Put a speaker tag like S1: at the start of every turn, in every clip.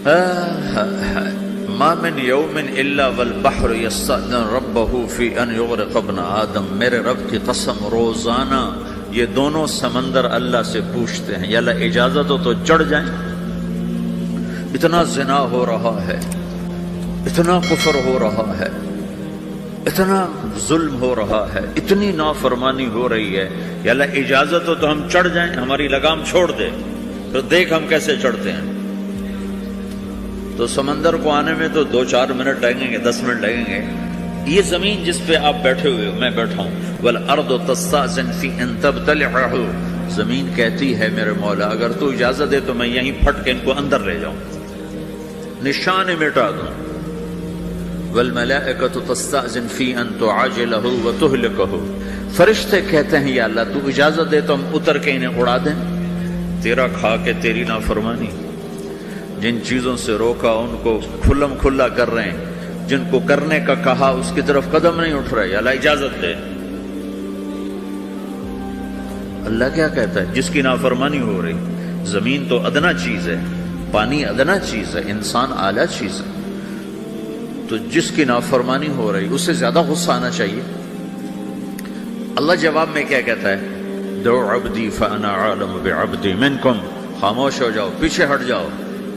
S1: ما من یوم الا والبحر یستأذن ربہ فی ان یغرق ابن آدم، میرے رب کی قسم روزانہ یہ دونوں سمندر اللہ سے پوچھتے ہیں یا اللہ اجازت ہو تو چڑھ جائیں۔ اتنا زنا ہو رہا ہے، اتنا کفر ہو رہا ہے، اتنا ظلم ہو رہا ہے، اتنی نافرمانی ہو رہی ہے، یا اللہ اجازت ہو تو ہم چڑھ جائیں، ہماری لگام چھوڑ دے، تو دیکھ ہم کیسے چڑھتے ہیں۔ تو سمندر کو آنے میں تو 2-4 منٹ لگیں گے، 10 منٹ لگیں گے۔ یہ زمین جس پہ آپ بیٹھے ہوئے ہو، میں بیٹھا ہوں، والارض تستأذن فی ان تبتلعہ، زمین کہتی ہے میرے مولا اگر تو اجازت دے تو میں یہیں پھٹ کے ان کو اندر لے جاؤں، نشان مٹا دوں۔ والملائکۃ تستأذن فی ان تعاجلہ وتہلکہ، فرشتے کہتے ہیں یا اللہ تو اجازت دے تو ہم اتر کے انہیں اڑا دیں۔ تیرا کھا کے تیری نافرمانی، جن چیزوں سے روکا ان کو کھلم کھلا کر رہے ہیں، جن کو کرنے کا کہا اس کی طرف قدم نہیں اٹھ رہے، یا اللہ اجازت دے۔ اللہ کیا کہتا ہے؟ جس کی نافرمانی ہو رہی، زمین تو ادنا چیز ہے، پانی ادنا چیز ہے، انسان اعلیٰ چیز ہے، تو جس کی نافرمانی ہو رہی اس سے زیادہ غصہ آنا چاہیے۔ اللہ جواب میں کیا کہتا ہے؟ دعو عبدی فانا عالم بعبدی منکم، خاموش ہو جاؤ، پیچھے ہٹ جاؤ،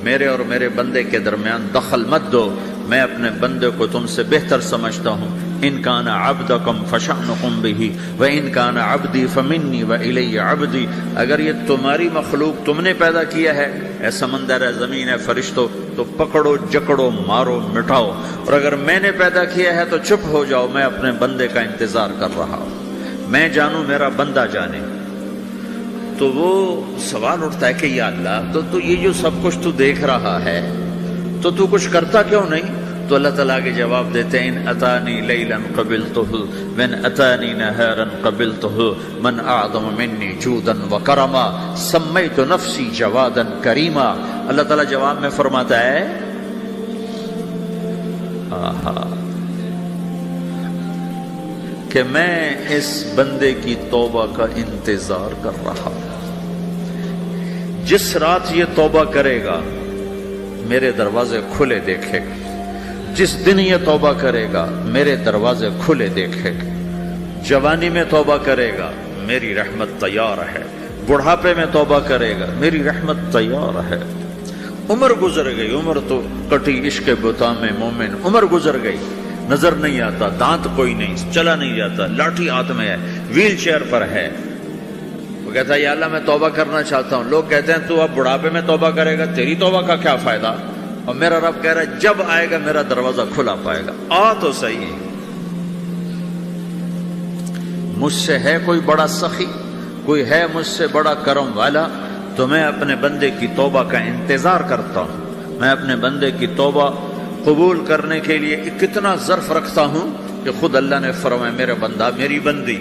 S1: میرے اور میرے بندے کے درمیان دخل مت دو، میں اپنے بندے کو تم سے بہتر سمجھتا ہوں۔ ان کان عبدکم فشأنکم بہ وان کان عبدی فمنی والی عبدی، اگر یہ تمہاری مخلوق تم نے پیدا کیا ہے، اے سمندر ہے، زمین ہے، فرشتوں، تو پکڑو جکڑو مارو مٹاؤ، اور اگر میں نے پیدا کیا ہے تو چپ ہو جاؤ، میں اپنے بندے کا انتظار کر رہا ہوں، میں جانوں میرا بندہ جانے۔ تو وہ سوال اٹھتا ہے کہ یا اللہ تو یہ جو سب کچھ تو دیکھ رہا ہے تو کچھ کرتا کیوں نہیں؟ تو اللہ تعالیٰ کے جواب دیتے ہیں ان اتانی لیلا قبلتہ وان اتانی نہارا قبلتہ من اعظم منی جودا وکرما سمیت نفسی جوادا کریما۔ اللہ تعالیٰ جواب میں فرماتا ہے کہ میں اس بندے کی توبہ کا انتظار کر رہا ہوں، جس رات یہ توبہ کرے گا میرے دروازے کھلے دیکھے گا، جس دن یہ توبہ کرے گا میرے دروازے کھلے دیکھے گا، جوانی میں توبہ کرے گا میری رحمت تیار ہے، بڑھاپے میں توبہ کرے گا میری رحمت تیار ہے۔ عمر گزر گئی، عمر تو کٹی عشق بتا میں مومن، عمر گزر گئی، نظر نہیں آتا، دانت کوئی نہیں، چلا نہیں جاتا، لاٹھی ہاتھ میں ہے، ویل چیئر پر ہے، وہ کہتا ہے یا اللہ میں توبہ کرنا چاہتا ہوں۔ لوگ کہتے ہیں تو اب بڑھاپے میں توبہ کرے گا، تیری توبہ کا کیا فائدہ؟ اور میرا رب کہہ رہا ہے جب آئے گا میرا دروازہ کھلا پائے گا، آ تو صحیح۔ مجھ سے ہے کوئی بڑا سخی، کوئی ہے مجھ سے بڑا کرم والا، تو میں اپنے بندے کی توبہ کا انتظار کرتا ہوں، میں اپنے بندے کی توبہ قبول کرنے کے لیے کتنا ظرف رکھتا ہوں کہ خود اللہ نے فرمایا میرا بندہ میری بندی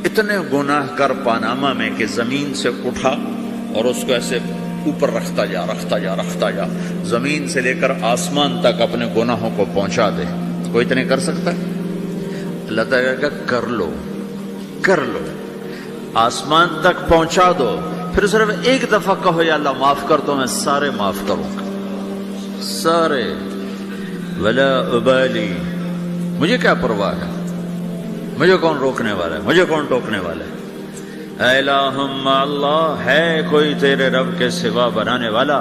S1: اتنے گناہ کر پاناما میں کہ زمین سے اٹھا اور اس کو ایسے اوپر رکھتا جا، زمین سے لے کر آسمان تک اپنے گناہوں کو پہنچا دے۔ کوئی اتنے کر سکتا ہے؟ اللہ تعالیٰ کا کر لو، آسمان تک پہنچا دو، پھر صرف ایک دفعہ کہو یا اللہ معاف کر دو، میں سارے معاف کروں گا، سارے، ولا ابالی، مجھے کیا پرواہ ہے، مجھے کون روکنے والا ہے، مجھے کون ٹوکنے والا ہے۔ اے الہم اللہ، ہے کوئی تیرے رب کے سوا بنانے والا؟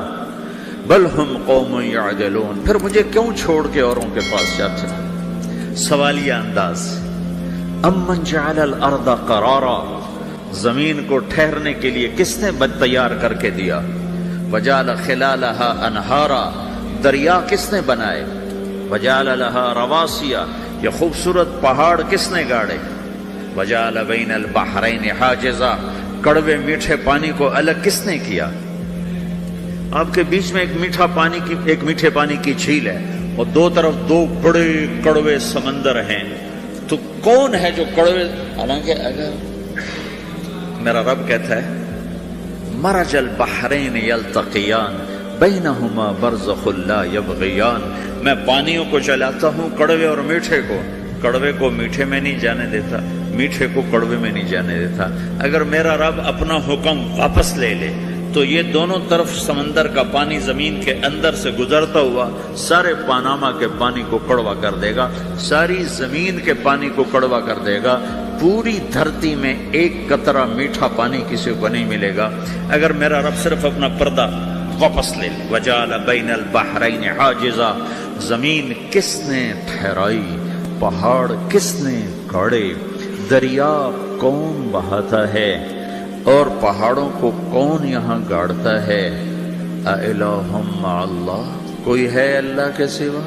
S1: بل ہم قوم یعدلون، پھر مجھے کیوں چھوڑ کے اوروں کے پاس جاتے ہیں؟ سوالیہ انداز۔ امن جعل الارض قرارا، زمین کو ٹھہرنے کے لیے کس نے تیار کر کے دیا؟ وجعل خلالہا انہارا، دریا کس نے بنائے؟ وجعل لہا رواسیا، یہ خوبصورت پہاڑ کس نے گاڑے؟ وجعل بین البحرین حاجزا، کڑوے میٹھے پانی کو الگ کس نے کیا؟ آپ کے بیچ میں ایک میٹھے پانی کی جھیل ہے اور دو طرف دو بڑے کڑوے سمندر ہیں، تو کون ہے جو کڑوے؟ حالانکہ اگر میرا رب کہتا ہے مرج البحرین یلتقیان بینہما برزخ لا یبغیان، میں پانیوں کو چلاتا ہوں، کڑوے اور میٹھے کو، کڑوے کو میٹھے میں نہیں جانے دیتا، میٹھے کو کڑوے میں نہیں جانے دیتا۔ اگر میرا رب اپنا حکم واپس لے لے تو تو یہ دونوں طرف سمندر کا پانی زمین کے اندر سے گزرتا ہوا سارے پاناما کے پانی کو کڑوا کر دے گا، ساری زمین کے پانی کو کڑوا کر دے گا، پوری دھرتی میں ایک قطرہ میٹھا پانی کسی کو نہیں ملے گا اگر میرا رب صرف اپنا پردہ واپس لے لے۔ وَجَعَلَ بَيْنَ الْبَحْرَيْنِ حَاجِزًا، زمین کس نے ٹھہرائی، پہاڑ کس نے گاڑے، دریا کون بہاتا ہے اور پہاڑوں کو کون یہاں گاڑتا ہے؟ اَإِلَٰهٌ مَّعَ اللَّهِ، کوئی ہے اللہ کے سوا؟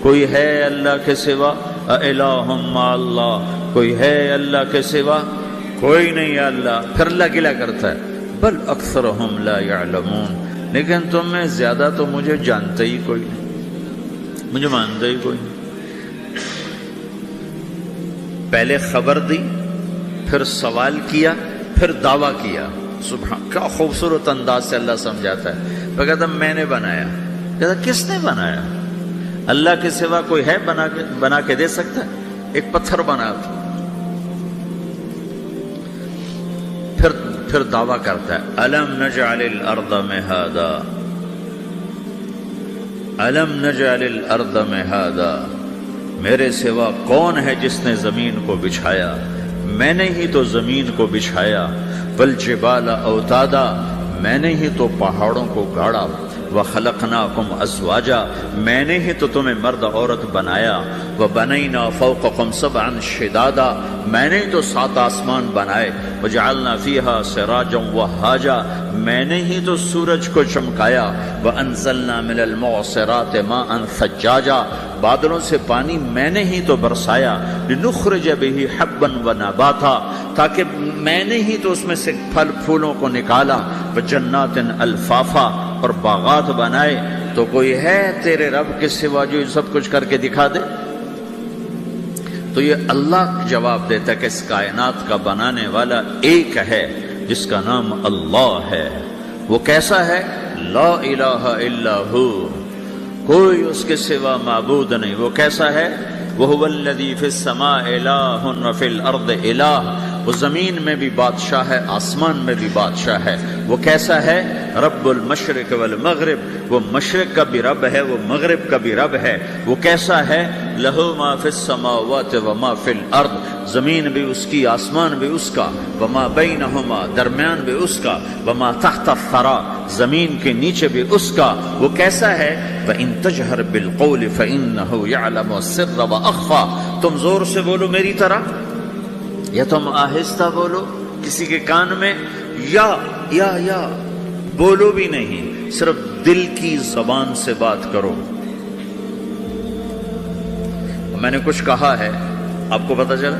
S1: کوئی ہے اللہ کے سوا؟ اِلَٰهٌ مَّعَ اللَّهِ، کوئی ہے اللہ کے سوا؟ کوئی نہیں ہے اللہ۔ پھر اللہ گلہ کرتا ہے بل اکثرہم لا یعلمون، لیکن تم میں زیادہ تو مجھے جانتے ہی کوئی نہیں، مجھے مانتے ہی کوئی نہیں۔ پہلے خبر دی، پھر سوال کیا، پھر دعویٰ کیا۔ سبحان، کیا خوبصورت انداز سے اللہ سمجھاتا ہے۔ وہ کہتا میں نے بنایا، کہتا کس نے بنایا؟ اللہ کے سوا کوئی ہے بنا کے دے سکتا ہے؟ ایک پتھر بنا تھا۔ پھر دعویٰ کرتا ہے الم نجعل الارض مہادا، الم نجعل الارض مہادا، میرے سوا کون ہے جس نے زمین کو بچھایا؟ میں نے ہی تو زمین کو بچھایا۔ والجبال اوتادا، میں نے ہی تو پہاڑوں کو گاڑا۔ وخلقناکم ازواجا، میں نے ہی تو تمہیں مرد عورت بنایا۔ وبنینا فوقکم سبعا شدادا، میں نے ہی تو 7 آسمان بنائے۔ وجعلنا فیہا سراجا وہاجا، میں نے ہی تو سورج کو چمکایا۔ وانزلنا من المعصرات ماء ثجاجا، بادلوں سے پانی میں نے ہی تو برسایا۔ لنخرج به حبا ونباتا، تاکہ میں نے ہی تو اس میں سے پھل پھولوں کو نکالا۔ وجنات الفافا، اور باغات بنائے۔ تو کوئی ہے تیرے رب کے سوا جو سب کچھ کر کے دکھا دے؟ تو یہ اللہ جواب دیتا ہے کہ اس کائنات کا بنانے والا ایک ہے جس کا نام اللہ ہے۔ وہ کیسا ہے؟ لا الہ الا ہو، کوئی اس کے سوا معبود نہیں۔ وہ کیسا ہے؟ وَهُوَ الَّذِي فِي السَّمَاءِ إِلَٰهٌ وَفِي الْأَرْضِ إِلَٰهٌ، وہ زمین میں بھی بادشاہ ہے، آسمان میں بھی بادشاہ ہے۔ وہ کیسا ہے؟ رب المشرق والمغرب، وہ مشرق کا بھی رب ہے، وہ مغرب کا بھی رب ہے۔ وہ کیسا ہے؟ لَهُ مَا فِي السَّمَاوَاتِ وَمَا فِي الْأَرْضِ، زمین بھی اس کی، آسمان بھی اس کا۔ وَمَا بَيْنَهُمَا، درمیان بھی اس کا۔ وَمَا تَحْتَ الثَّرَىٰ، زمین کے نیچے بھی اس کا۔ وہ کیسا ہے؟ وَإِن تَجْهَرْ بِالْقَوْلِ فَإِنَّهُ يَعْلَمُ السِّرَّ وَأَخْفَىٰ، تم زور سے بولو میری طرح، یا تم آہستہ بولو کسی کے کان میں، یا بولو بھی نہیں، صرف دل کی زبان سے بات کرو۔ میں نے کچھ کہا ہے، آپ کو پتہ چلا،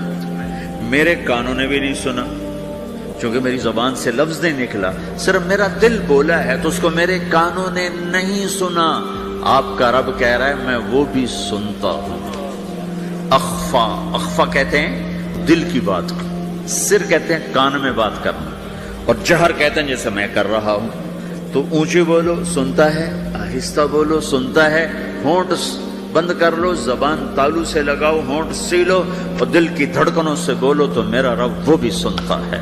S1: میرے کانوں نے بھی نہیں سنا چونکہ میری زبان سے لفظ نہیں نکلا، صرف میرا دل بولا ہے تو اس کو میرے کانوں نے نہیں سنا۔ آپ کا رب کہہ رہا ہے میں وہ بھی سنتا ہوں۔ اخفا، اخفا کہتے ہیں دل کی بات کو، سر کہتے ہیں کان میں بات کرنا، اور جہر کہتے ہیں جیسے میں کر رہا ہوں۔ تو اونچی بولو سنتا ہے، آہستہ بولو سنتا ہے، ہونٹ بند کر لو، زبان تالو سے لگاؤ، ہونٹ سیلو اور دل کی دھڑکنوں سے بولو تو میرا رب وہ بھی سنتا ہے۔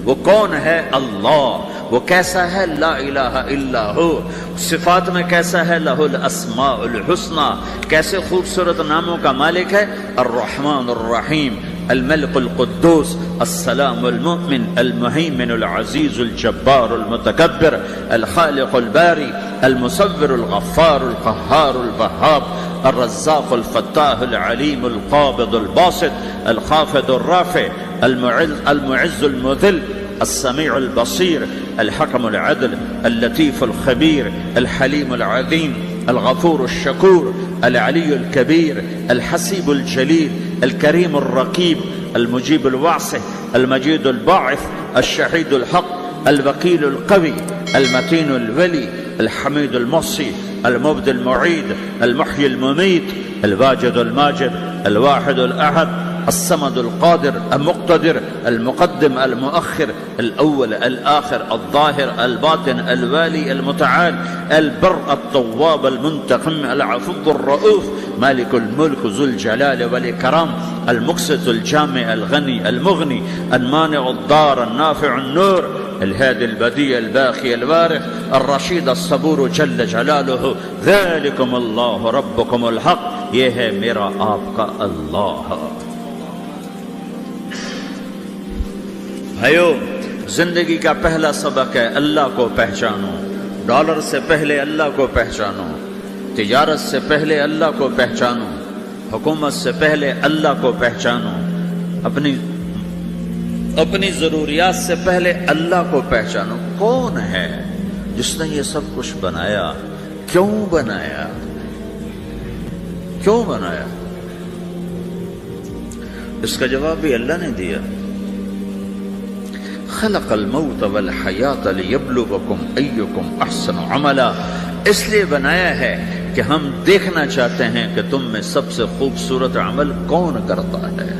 S1: وہ کون ہے؟ اللہ۔ وہ کیسا ہے؟ لا الہ الا ہو۔ صفات میں کیسا ہے؟ لہ الاسماء الحسنی، کیسے خوبصورت ناموں کا مالک ہے؟ الرحمن الرحیم، الملك القدوس، السلام المؤمن، المهيمن العزيز الجبار المتكبر، الخالق الباري، المصور الغفار القهار الوهاب، الرزاق الفتاح العليم القابض الباسط، الخافض الرافع، المعز المذل، السميع البصير، الحكم العدل، اللطيف الخبير، الحليم العظيم، الغفور الشكور، العلي الكبير، الحسيب الجليل، الكريم الرقيب، المجيب الواسع، المجيد الباعث، الشهيد الحق، الوكيل القوي، المتين الولي، الحميد المحصي، المبدي المعيد، المحيي المميت، الواجد الماجد، الواحد الأحد، الصمد القادر المقتدر، المقدم المؤخر، الأول الآخر، الظاهر الباطن، الوالي المتعال، البر التواب المنتقم، العفو الرؤوف، مالك الملك ذو الجلال والإكرام، المقسط الجامع الغني المغني، المانع الضار النافع النور، الهادي البديع الباقي الوارث الرشيد الصبور جل جلالہ ذلكم اللہ ربكم الحق، یہ ہے میرا آپ کا اللہ۔ بھائیو، زندگی کا پہلا سبق ہے اللہ کو پہچانو۔ ڈالر سے پہلے اللہ کو پہچانو، تجارت سے پہلے اللہ کو پہچانو، حکومت سے پہلے اللہ کو پہچانو، اپنی ضروریات سے پہلے اللہ کو پہچانو۔ کون ہے جس نے یہ سب کچھ بنایا؟ کیوں بنایا؟ کیوں بنایا؟ اس کا جواب بھی اللہ نے دیا۔ خلق الموت والحیات لیبلوکم ایکم احسن عملا، اس لیے بنایا ہے کہ ہم دیکھنا چاہتے ہیں کہ تم میں سب سے خوبصورت عمل کون کرتا ہے۔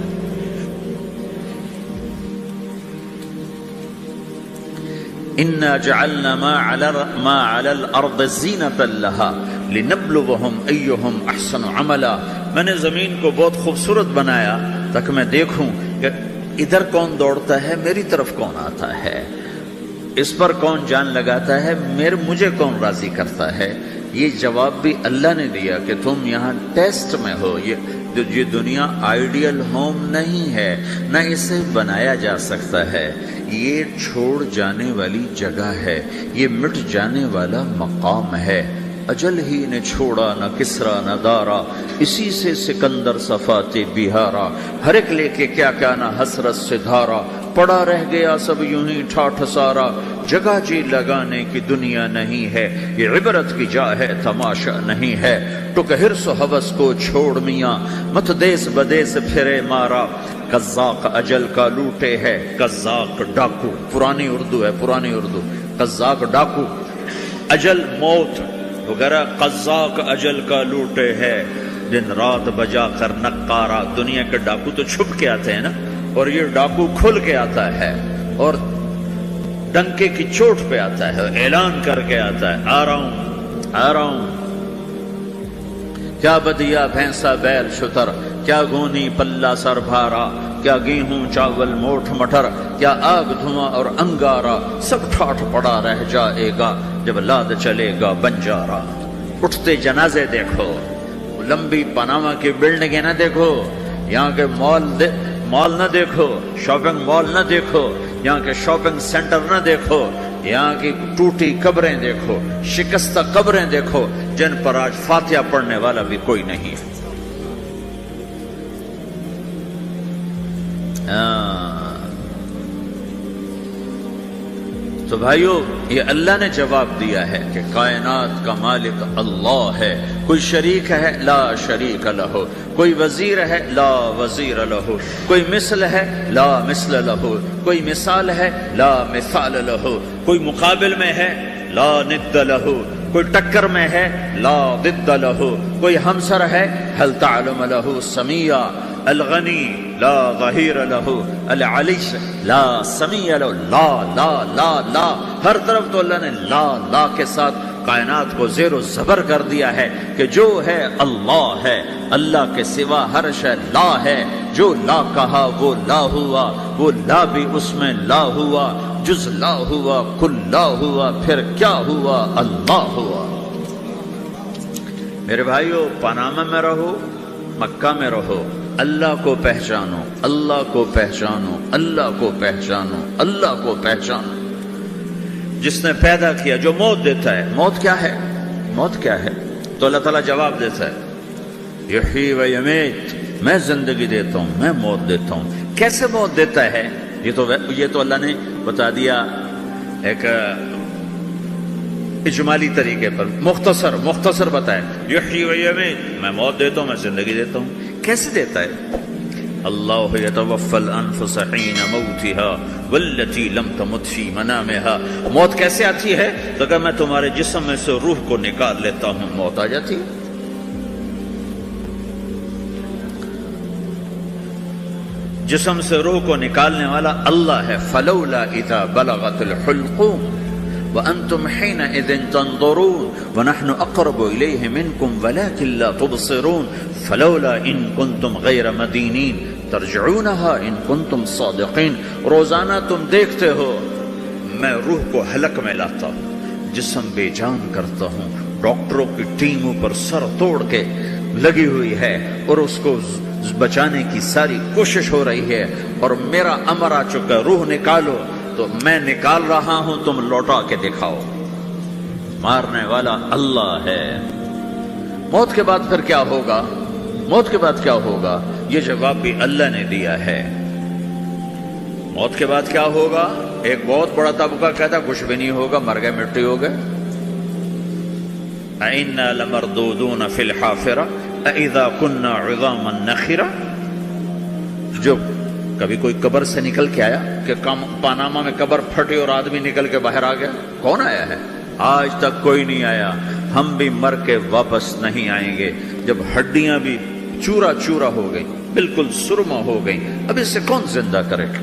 S1: انا جعلنا ما علی الارض زینۃ لها لنبلوہم ایہم احسن عملا، میں نے زمین کو بہت خوبصورت بنایا تاکہ میں دیکھوں کہ ادھر کون دوڑتا ہے، میری طرف کون آتا ہے، اس پر کون جان لگاتا ہے، مجھے کون راضی کرتا ہے۔ یہ جواب بھی اللہ نے دیا کہ تم یہاں ٹیسٹ میں ہو۔ یہ دنیا آئیڈیل ہوم نہیں ہے، نہ اسے بنایا جا سکتا ہے، یہ چھوڑ جانے والی جگہ ہے، یہ مٹ جانے والا مقام ہے۔ اجل ہی نے چھوڑا نہ کسرا نہ دارا، اسی سے سکندر صفات بہارا، ہر ایک لے کے کیا کیا نہ حسرت سے دھارا، پڑا رہ گیا سب یوں ہی ٹھاٹھ سارا، جگہ جی لگانے کی دنیا نہیں ہے، یہ عبرت کی جا ہے تماشا نہیں ہے، ٹک حرص و حوث کو چھوڑ میاں، مت دیس بدیس پھرے مارا، قزاق اجل کا لوٹے ہے، قزاق ڈاکو، پرانی اردو ہے، پرانی اردو، قزاق ڈاکو، اجل موت وغیرہ، قزاق اجل کا لوٹے ہے، دن رات بجا کر نقارا۔ دنیا کے ڈاکو تو چھپ کے آتے ہیں نا، اور یہ ڈاکو کھل کے آتا ہے اور ڈنکے کی چوٹ پہ آتا ہے، اعلان کر کے آتا ہے، آ رہا ہوں آ رہا ہوں۔ کیا بدیا بھینسا بیل شتر، کیا گونی پلہ سر بھارا، کیا گیہوں چاول موٹھ مٹر، کیا آگ دھواں اور انگارا، سب ٹھاٹھ پڑا رہ جائے گا جب لاد چلے گا بنجارا۔ اٹھتے جنازے دیکھو، لمبی پاناما کی بلڈنگیں نہ دیکھو، یہاں کے مال نہ دیکھو، شاپنگ مال نہ دیکھو، یہاں کے شاپنگ سینٹر نہ دیکھو، یہاں کی ٹوٹی قبریں دیکھو، شکستہ قبریں دیکھو، جن پر آج فاتحہ پڑھنے والا بھی کوئی نہیں ہے۔ تو بھائیو، یہ اللہ نے جواب دیا ہے کہ کائنات کا مالک اللہ ہے، کوئی شریک ہے لا شریک لہ، کوئی وزیر ہے لا وزیر لہ، کوئی مثل ہے لا مثل لہ، کوئی مثال ہے لا مثال لہ، کوئی مقابل میں ہے لا ند لہ، کوئی ٹکر میں ہے لا ضد لہ، کوئی ہمسر ہے هل تعلم لہ سمیہ، الغنی لا ظہیر لہ، العلی لا سمیع لہ، لا لا لا لا، ہر طرف تو اللہ نے لا لا کے ساتھ کائنات کو زیر و زبر کر دیا ہے کہ جو ہے اللہ ہے، اللہ کے سوا ہر شے لا ہے، جو لا کہا وہ لا ہوا، وہ لا بھی اس میں لا ہوا، جز لا ہوا کل لا ہوا، پھر کیا ہوا؟ اللہ ہوا۔ میرے بھائیو، پاناما میں رہو، مکہ میں رہو، اللہ کو پہچانو، اللہ کو پہچانو، اللہ کو پہچانو، اللہ کو پہچانو۔ جس نے پیدا کیا، جو موت دیتا ہے، موت کیا ہے؟ موت کیا ہے؟ تو اللہ تعالیٰ جواب دیتا ہے، یحیی و یمیت، میں زندگی دیتا ہوں، میں موت دیتا ہوں۔ کیسے موت دیتا ہے؟ یہ تو اللہ نے بتا دیا ایک اجمالی طریقے پر، مختصر بتائے، یحیی و یمیت، میں موت دیتا ہوں، میں زندگی دیتا ہوں۔ کیسے دیتا ہے؟ اللہ یتوفی الانفس حین موتها والتی لم تمت فی منامها۔ موت کیسے آتی ہے؟ تو کہ میں تمہارے جسم میں سے روح کو نکال لیتا ہوں، موت آ جاتی ہے۔ جسم سے روح کو نکالنے والا اللہ ہے۔ فلولا اذا بلغت الحلقوم وانتم حينئذ تنظرون ونحن اقرب اليه منكم ولكن لا تبصرون فلولا ان كنتم غير مدينين ترجعونها ان كنتم صادقين۔ روزانہ تم دیکھتے ہو میں روح کو حلق میں لاتا ہوں، جسم بے جان کرتا ہوں، ڈاکٹروں کی ٹیم اوپر سر توڑ کے لگی ہوئی ہے اور اس کو بچانے کی ساری کوشش ہو رہی ہے، اور میرا امر آ چکا، روح نکالو، تو میں نکال رہا ہوں، تم لوٹا کے دکھاؤ۔ مارنے والا اللہ ہے۔ موت کے بعد پھر کیا ہوگا؟ موت کے بعد کیا ہوگا؟ یہ جواب بھی اللہ نے دیا ہے۔ موت کے بعد کیا ہوگا؟ ایک بہت بڑا طبقہ کہتا کچھ بھی نہیں ہوگا، مر گئے، مٹی ہو گئے۔ اَإِنَّا لَمَرْدُودُونَ فِي الْحَافِرَةِ اَإِذَا كُنَّا عِظَامًا نَخِرَةً۔ جو کبھی کوئی قبر سے نکل کے آیا کہ پاناما میں قبر پھٹی اور آدمی نکل کے باہر آ گیا؟ کون آیا ہے؟ آج تک کوئی نہیں آیا۔ ہم بھی مر کے واپس نہیں آئیں گے۔ جب ہڈیاں بھی چورا چورا ہو گئی، بالکل سرما ہو گئی، اب اس سے کون زندہ کرے گا؟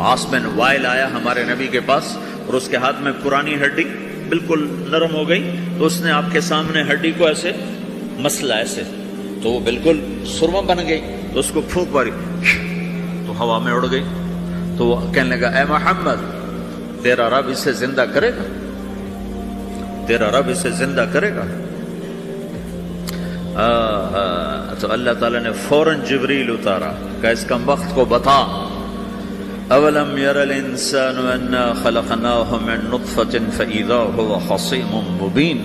S1: عاص بن وائل آیا ہمارے نبی کے پاس اور اس کے ہاتھ میں پرانی ہڈی بالکل نرم ہو گئی، تو اس نے آپ کے سامنے ہڈی کو ایسے مسلا، ایسے، تو وہ بالکل سرما بن گئی، تو اس کو پھونک ماری تو ہوا میں اڑ گئی۔ تو وہ کہنے لگا اے محمد، تیرا رب اسے زندہ کرے گا؟ تیرا رب اسے زندہ کرے گا؟ تو اللہ تعالیٰ نے فوراً جبریل اتارا کہ اس کم وقت کو بتا، اولم یر الانسان انا خلقناہ من نطفۃ فاذا هو خصیم مبین۔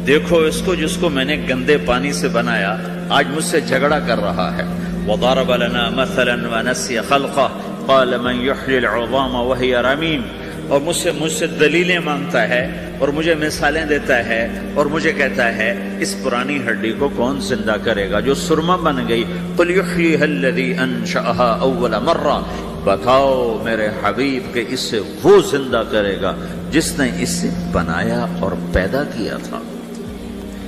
S1: دیکھو اس کو جس کو میں نے گندے پانی سے بنایا، آج مجھ سے جھگڑا کر رہا ہے۔ وضرب لنا مثلا ونسی خلقہ قال من یحیی العظام وہی رمیم۔ اور مجھ سے دلیلیں مانگتا ہے اور مجھے مثالیں دیتا ہے اور مجھے کہتا ہے اس پرانی ہڈی کو کون زندہ کرے گا جو سرما بن گئی؟ قل یحییھا الذی انشأھا اول مرہ۔ بتاؤ میرے حبیب کہ اسے وہ زندہ کرے گا جس نے اسے بنایا اور پیدا کیا تھا۔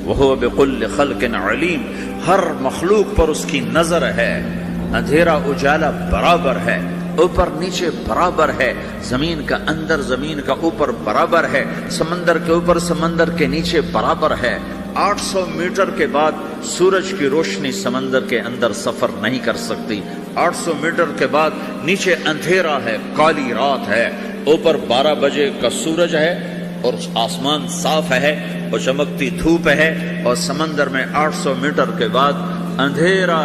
S1: وہو بکل خلق علیم۔ ہر مخلوق پر اس کی نظر ہے، اندھیرا اجالا برابر ہے، اوپر نیچے برابر ہے، زمین کا اندر زمین کا اوپر برابر ہے، سمندر کے اوپر سمندر کے نیچے برابر ہے۔ 800 میٹر کے بعد سورج کی روشنی سمندر کے اندر سفر نہیں کر سکتی۔ 800 میٹر کے بعد نیچے اندھیرا ہے، کالی رات ہے، اوپر 12 بجے کا سورج ہے اور آسمان صاف ہے اور چمکتی دھوپ ہے، اور سمندر میں 800 میٹر کے بعد اندھیرا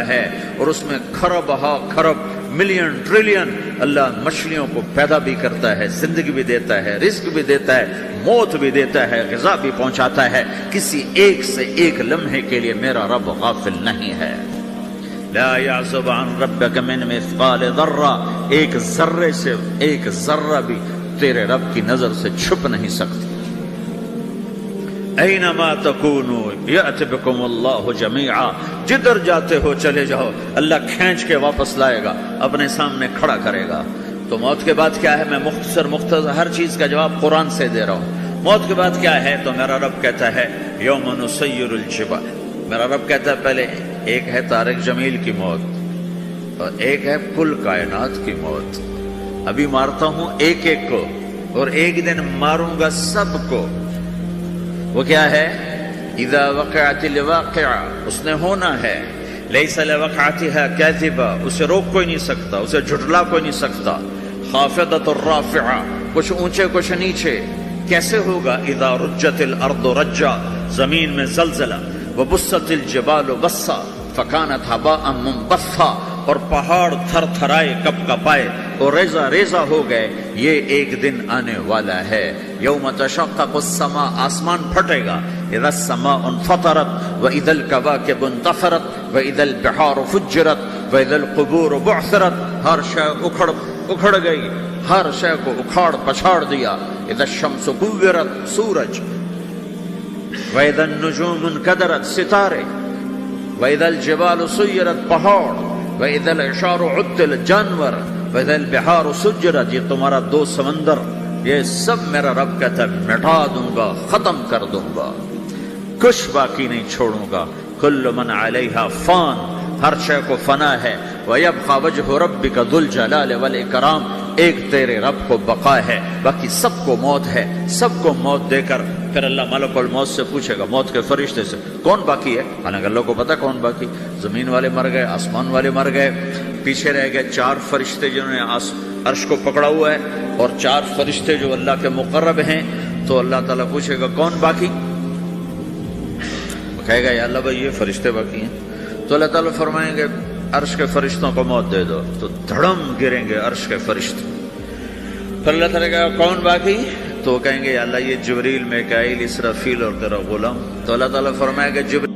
S1: ہے اور اس میں کھرب ہا کھرب ملین ٹریلین اللہ مچھلیوں کو پیدا بھی کرتا ہے، زندگی بھی دیتا ہے، رزق بھی دیتا ہے، موت بھی دیتا ہے، غذا بھی پہنچاتا ہے۔ کسی ایک سے ایک لمحے کے لیے میرا رب غافل نہیں ہے۔ لا يعزب عن ربك من مثقال ذرہ، ایک ذرے سے ایک ذرہ بھی تیرے رب کی نظر سے چھپ نہیں سکتی۔ اینما تکونوا یأت بکم اللہ جمیعا، جدھر جاتے ہو چلے جاؤ، اللہ کھینچ کے واپس لائے گا، اپنے سامنے کھڑا کرے گا۔ تو موت کے بعد کیا ہے؟ میں مختصر ہر چیز کا جواب قرآن سے دے رہا ہوں۔ موت کے بعد کیا ہے؟ تو میرا رب کہتا ہے یوم نسیر الجبال۔ میرا رب کہتا ہے پہلے ایک ہے طارق جمیل کی موت اور ایک ہے کل کائنات کی موت۔ ابھی مارتا ہوں ایک ایک کو اور ایک دن ماروں گا سب کو۔ وہ کیا ہے؟ اذا وقعت الواقعہ، اس نے ہونا ہے۔ لیس لوقعتها کاذبہ، اسے روک کوئی نہیں سکتا، اسے جھٹلا کوئی نہیں سکتا۔ خافضۃ الرافعہ، کچھ اونچے کچھ نیچے۔ کیسے ہوگا؟ اذا رجت الارض رجا، زمین میں زلزلہ۔ وبست الجبال بسا فکانت ہباء منبثا، اور پہاڑ تھر تھرائے کپ کپائے اور ریزہ ریزہ ہو گئے۔ یہ ایک دن آنے والا ہے۔ یوم تشقق السماء، آسمان پھٹے گا۔ اذا السماء انفطرت واذا الكواكب انتثرت واذا البحار فجرت واذا القبور بعثرت، ہر شے اکھڑ گئی، ہر شے کو اکھاڑ پچھاڑ دیا۔ اذا الشمس كورت، سورج۔ واذا النجوم انكدرت، ستارے۔ واذا الجبال سيرت، پہاڑ۔ وَإِذَا الْعِشَارُ عُطِّلَتْ، جانور۔ وَإِذَا الْبِحَارُ سُجِّرَتْ، یہ تمہارا دو سمندر، یہ سب میرا رب کہتا ہے مٹا دوں گا، ختم کر دوں گا، کچھ باقی نہیں چھوڑوں گا۔ كُلُّ مَنْ عَلَيْهَا فان، ہر شے کو فنا ہے۔ وَيَبْقَى وَجْهُ رَبِّكَ ذُو الْجَلَالِ وَالْإِكْرَامِ، ایک تیرے رب کو بقا ہے، باقی سب کو موت ہے۔ سب کو موت دے کر پھر اللہ ملک الموت سے پوچھے گا، موت کے فرشتے سے، کون باقی ہے؟ حالانکہ اللہ کو پتا کون باقی۔ زمین والے مر گئے، آسمان والے مر گئے، پیچھے رہ گئے 4 فرشتے جنہوں نے عرش کو پکڑا ہوا ہے اور 4 فرشتے جو اللہ کے مقرب ہیں، تو اللہ تعالیٰ پوچھے گا کون باقی؟ کہے گا یا اللہ بھائی یہ فرشتے باقی ہیں۔ تو اللہ تعالیٰ فرمائیں گے عرش کے فرشتوں کو موت دے دو، تو دھڑم گریں گے عرش کے فرشتے۔ پھر اللہ تعالیٰ کہے گا کون باقی؟ تو وہ کہیں گے یا اللہ یہ جبریل، میکائیل، اسرافیل اور تیرا غلام۔ تو اللہ تعالیٰ فرمائے گا جبریل